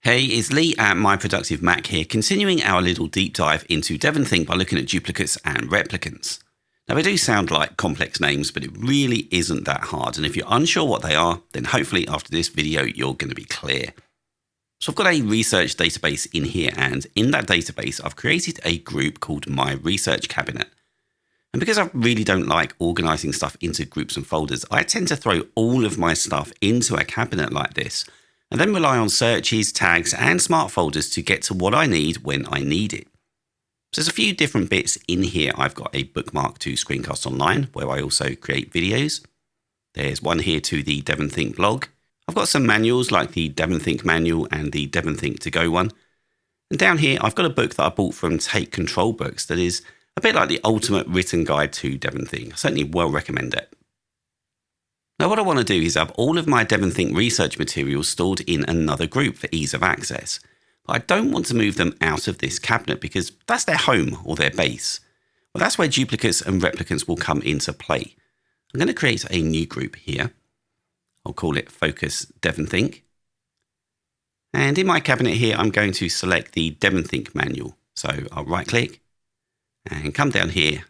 Hey, it's Lee at MyProductiveMac here, continuing our little deep dive into DEVONthink by looking at duplicates and replicants. Now, they do sound like complex names, but it really isn't that hard. And if you're unsure what they are, then hopefully after this video, you're going to be clear. So I've got a research database in here, and in that database, I've created a group called My Research Cabinet. And because I really don't like organizing stuff into groups and folders, I tend to throw all of my stuff into a cabinet like this, and then rely on searches, tags, and smart folders to get to what I need when I need it. So there's a few different bits in here. I've got a bookmark to Screencast Online, where I also create videos. There's one here to the DEVONthink blog. I've got some manuals like the DEVONthink manual and the DEVONthink to go one. And down here, I've got a book that I bought from Take Control Books that is a bit like the ultimate written guide to DEVONthink. I certainly well recommend it. Now what I want to do is have all of my DEVONthink research materials stored in another group for ease of access. But I don't want to move them out of this cabinet because that's their home or their base. Well, that's where duplicates and replicants will come into play. I'm going to create a new group here. I'll call it Focus DEVONthink. And in my cabinet here, I'm going to select the DEVONthink manual. So I'll right click and come down here.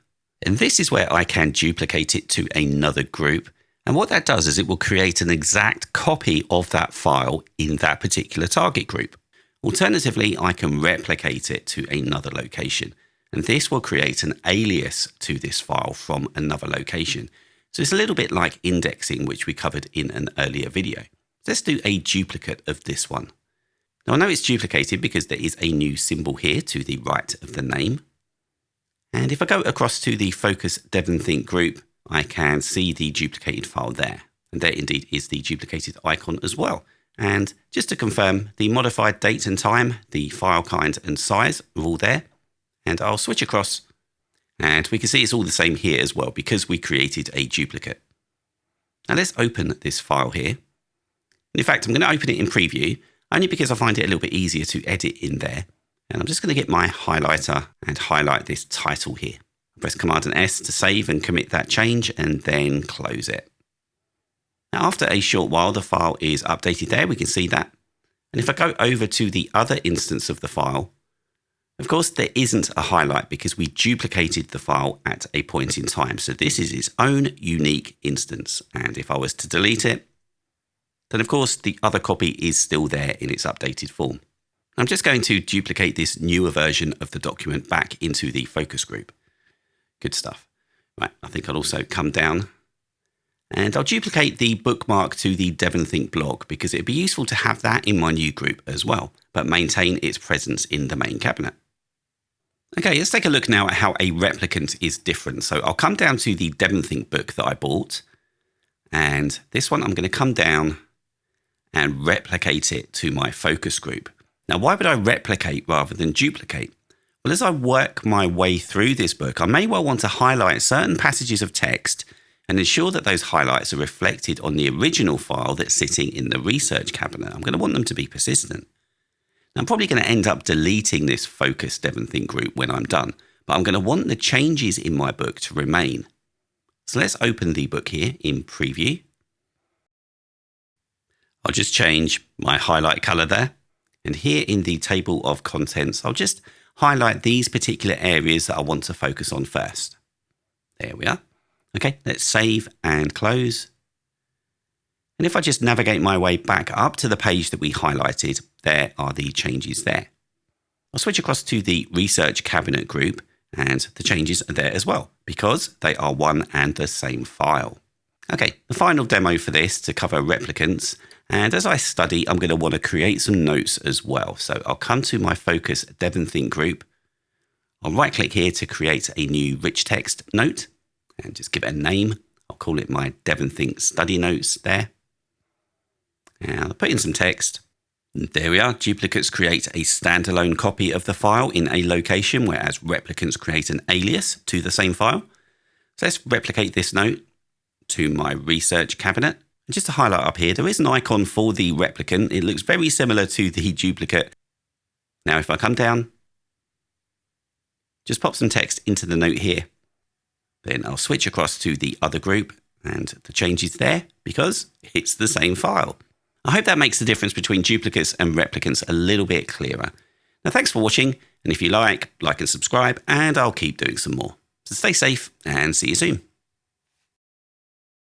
And this is where I can duplicate it to another group. And what that does is it will create an exact copy of that file in that particular target group. Alternatively, I can replicate it to another location. And this will create an alias to this file from another location. So it's a little bit like indexing, which we covered in an earlier video. Let's do a duplicate of this one. Now I know it's duplicated because there is a new symbol here to the right of the name. And if I go across to the Focus DEVONthink group, I can see the duplicated file there. And there indeed is the duplicated icon as well. And just to confirm, the modified date and time, the file kind and size are all there. And I'll switch across and we can see it's all the same here as well because we created a duplicate. Now let's open this file here. And in fact, I'm going to open it in preview only because I find it a little bit easier to edit in there. And I'm just going to get my highlighter and highlight this title here. Press Command and S to save and commit that change and then close it. Now after a short while, the file is updated there. We can see that. And if I go over to the other instance of the file, of course, there isn't a highlight because we duplicated the file at a point in time. So this is its own unique instance. And if I was to delete it, then of course the other copy is still there in its updated form. I'm just going to duplicate this newer version of the document back into the focus group. Good stuff. Right, I think I'll also come down and I'll duplicate the bookmark to the DEVONthink blog because it'd be useful to have that in my new group as well, but maintain its presence in the main cabinet. Okay, let's take a look now at how a replicant is different. So I'll come down to the DEVONthink book that I bought, and this one I'm going to come down and replicate it to my focus group. Now, why would I replicate rather than duplicate? Well, as I work my way through this book, I may well want to highlight certain passages of text and ensure that those highlights are reflected on the original file that's sitting in the research cabinet. I'm going to want them to be persistent. Now, I'm probably going to end up deleting this Focus DEVONthink group when I'm done, but I'm going to want the changes in my book to remain. So let's open the book here in preview. I'll just change my highlight color there. And here in the table of contents, I'll just highlight these particular areas that I want to focus on first. There we are. Okay, let's save and close. And if I just navigate my way back up to the page that we highlighted, there are the changes there. I'll switch across to the research cabinet group and the changes are there as well because they are one and the same file. Okay, the final demo for this to cover replicants. And as I study, I'm going to want to create some notes as well. So I'll come to my Focus DEVONthink group. I'll right click here to create a new rich text note and just give it a name. I'll call it my DEVONthink study notes there. And I'll put in some text. And there we are. Duplicates create a standalone copy of the file in a location, whereas replicants create an alias to the same file. So let's replicate this note to my research cabinet. And just to highlight up here, there is an icon for the replicant. It looks very similar to the duplicate. Now, if I come down, just pop some text into the note here. Then I'll switch across to the other group and the changes there because it's the same file. I hope that makes the difference between duplicates and replicants a little bit clearer. Now, thanks for watching, and if you like and subscribe, and I'll keep doing some more. So stay safe and see you soon.